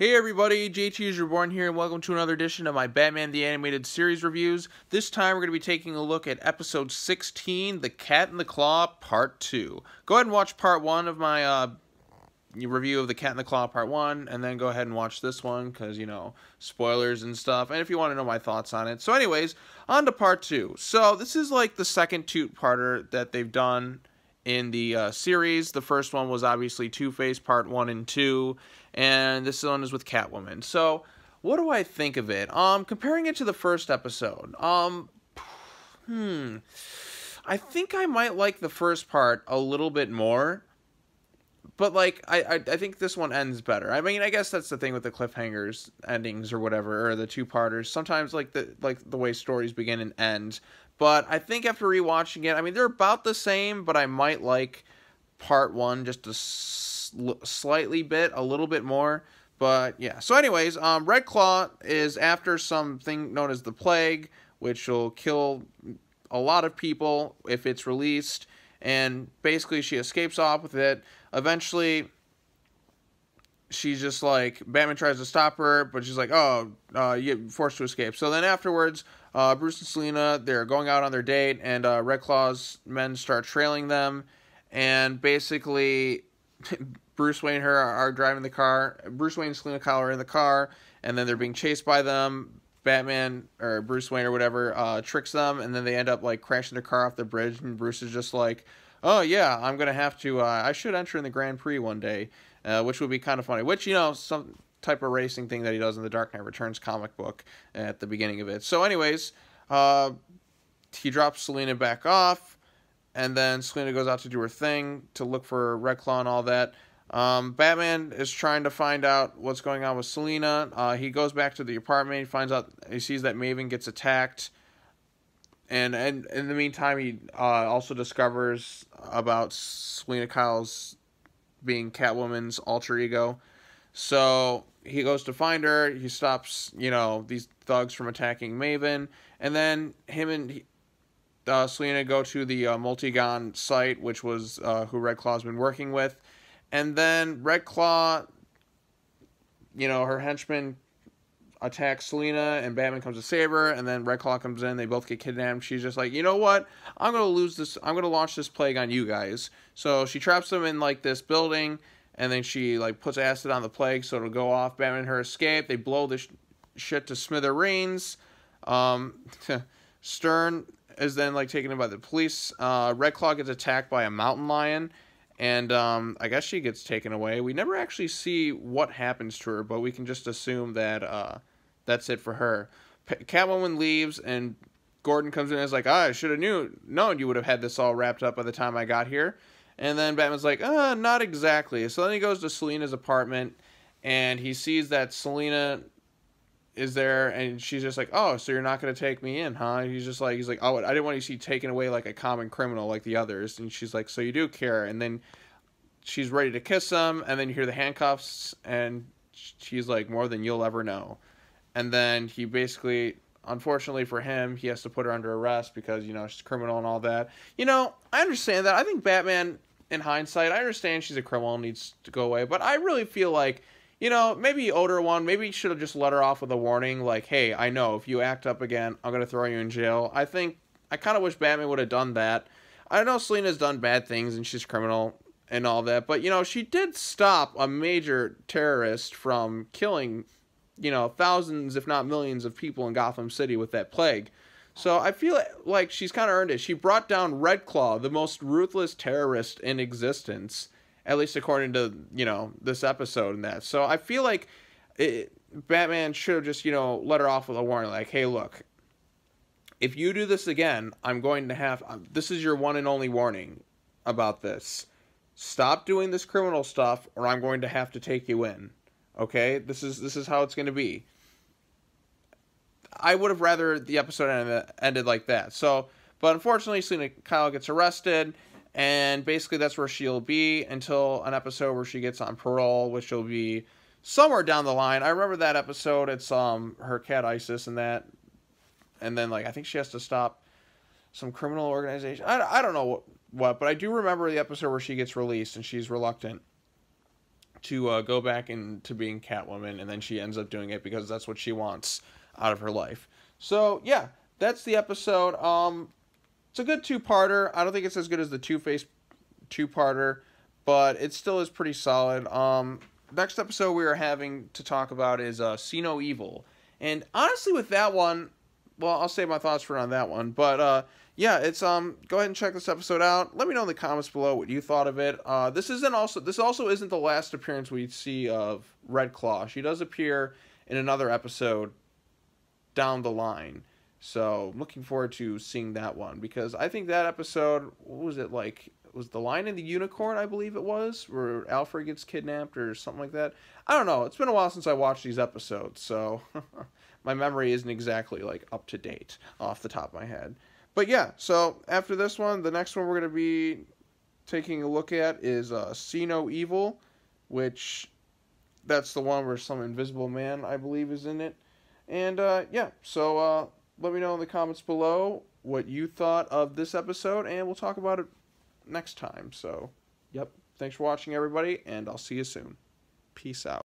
Hey everybody, JTISREBORN here, and welcome to another edition of my Batman the Animated Series reviews. This time we're going to be taking a look at episode 16, The Cat in the Claw, Part 2. Go ahead and watch Part 1 of my review of The Cat in the Claw, Part 1, and then go ahead and watch this one, because, you know, spoilers and stuff, and if you want to know my thoughts on it. So anyways, on to Part 2. So this is like the second two-parter that they've done in the series. The first one was obviously Two-Face, Part 1 and 2, and this one is with Catwoman. So, what do I think of it? Comparing it to the first episode, I think I might like the first part a little bit more, but, like, I think this one ends better. I mean, I guess that's the thing with the cliffhangers, endings, or whatever, or the two-parters. Sometimes, like the way stories begin and end. But I think after rewatching it, I mean, they're about the same, but I might like part one just a slightly bit, a little bit more. But, yeah. So, anyways, Red Claw is after something known as the Plague, which will kill a lot of people if it's released. And basically, she escapes off with it. Eventually, she's just like, Batman tries to stop her, but she's like, oh, you're forced to escape. So then afterwards, Bruce and Selina, they're going out on their date, and Red Claw's men start trailing them. And basically, Bruce Wayne and her are driving the car. Bruce Wayne and Selina Kyle are in the car, and then they're being chased by them. Batman, or Bruce Wayne or whatever, tricks them, and then they end up, like, crashing their car off the bridge, and Bruce is just like, oh, yeah, I'm going to have to, I should enter in the Grand Prix one day, which would be kind of funny, which, you know, some type of racing thing that he does in the Dark Knight Returns comic book at the beginning of it. So, anyways, he drops Selina back off, and then Selina goes out to do her thing to look for Red Claw and all that. Batman is trying to find out what's going on with Selina. He goes back to the apartment. He sees that Maven gets attacked. And in the meantime, he also discovers about Selina Kyle's being Catwoman's alter ego. So he goes to find her. He stops, you know, these thugs from attacking Maven. And then him and Selina go to the Multigon site, which was who Red Claw's been working with. And then Red Claw, you know, her henchman attacks Selina, and Batman comes to save her, and then Red Claw comes in, they both get kidnapped. She's just like, you know what, I'm going to launch this plague on you guys. So she traps them in, like, this building, and then she, like, puts acid on the plague so it'll go off. Batman and her escape. They blow this shit to smithereens. Stern is then, like, taken in by the police. Red Claw gets attacked by a mountain lion, and I guess she gets taken away. We never actually see what happens to her, but we can just assume that that's it for her. Catwoman leaves, and Gordon comes in and is like, I should have known you would have had this all wrapped up by the time I got here. And then Batman's like, not exactly. So then he goes to Selina's apartment, and he sees that Selina is there, and she's just like, oh, so you're not going to take me in, huh? He's like, oh, I didn't want you to see taken away like a common criminal like the others. And she's like, so you do care. And then she's ready to kiss him, and then you hear the handcuffs, and she's like, more than you'll ever know. And then he basically, unfortunately for him, he has to put her under arrest because, you know, she's a criminal and all that. You know, I understand that. I think Batman, in hindsight, I understand she's a criminal and needs to go away, but I really feel like, you know, maybe you owed her one. Maybe you should have just let her off with a warning, like, hey, I know, if you act up again, I'm going to throw you in jail. I kind of wish Batman would have done that. I know Selina's done bad things and she's a criminal and all that, but, you know, she did stop a major terrorist from killing, you know, thousands, if not millions of people in Gotham City with that plague. So I feel like she's kind of earned it. She brought down Red Claw, the most ruthless terrorist in existence, at least according to, you know, this episode and that. So I feel like Batman should have just, you know, let her off with a warning. Like, hey, look, if you do this again, I'm going to have... this is your one and only warning about this. Stop doing this criminal stuff, or I'm going to have to take you in. Okay? This is how it's going to be. I would have rather the episode ended like that. So, but unfortunately, Selina Kyle gets arrested, and basically that's where she'll be until an episode where she gets on parole, which will be somewhere down the line. I remember that episode. It's her cat Isis and that, and then, like, I think she has to stop some criminal organization. I don't know what, but I do remember the episode where she gets released and she's reluctant to go back into being Catwoman, and then she ends up doing it because that's what she wants out of her life. So yeah, that's the episode. It's a good two-parter. I don't think it's as good as the Two-Face two-parter, but it still is pretty solid. Next episode we are having to talk about is See No Evil, and honestly, with that one, well, I'll save my thoughts for on that one. But yeah, it's go ahead and check this episode out. Let me know in the comments below what you thought of it. This also isn't the last appearance we see of Red Claw. She does appear in another episode down the line. So I'm looking forward to seeing that one, because I think that episode, what was it like? It was The Lion and the Unicorn, I believe it was, where Alfred gets kidnapped or something like that. I don't know. It's been a while since I watched these episodes, so my memory isn't exactly like up to date off the top of my head. But yeah, so after this one, the next one we're going to be taking a look at is See No Evil, which that's the one where some invisible man, I believe, is in it. And yeah, so let me know in the comments below what you thought of this episode, and we'll talk about it next time. So, yep, thanks for watching, everybody, and I'll see you soon. Peace out.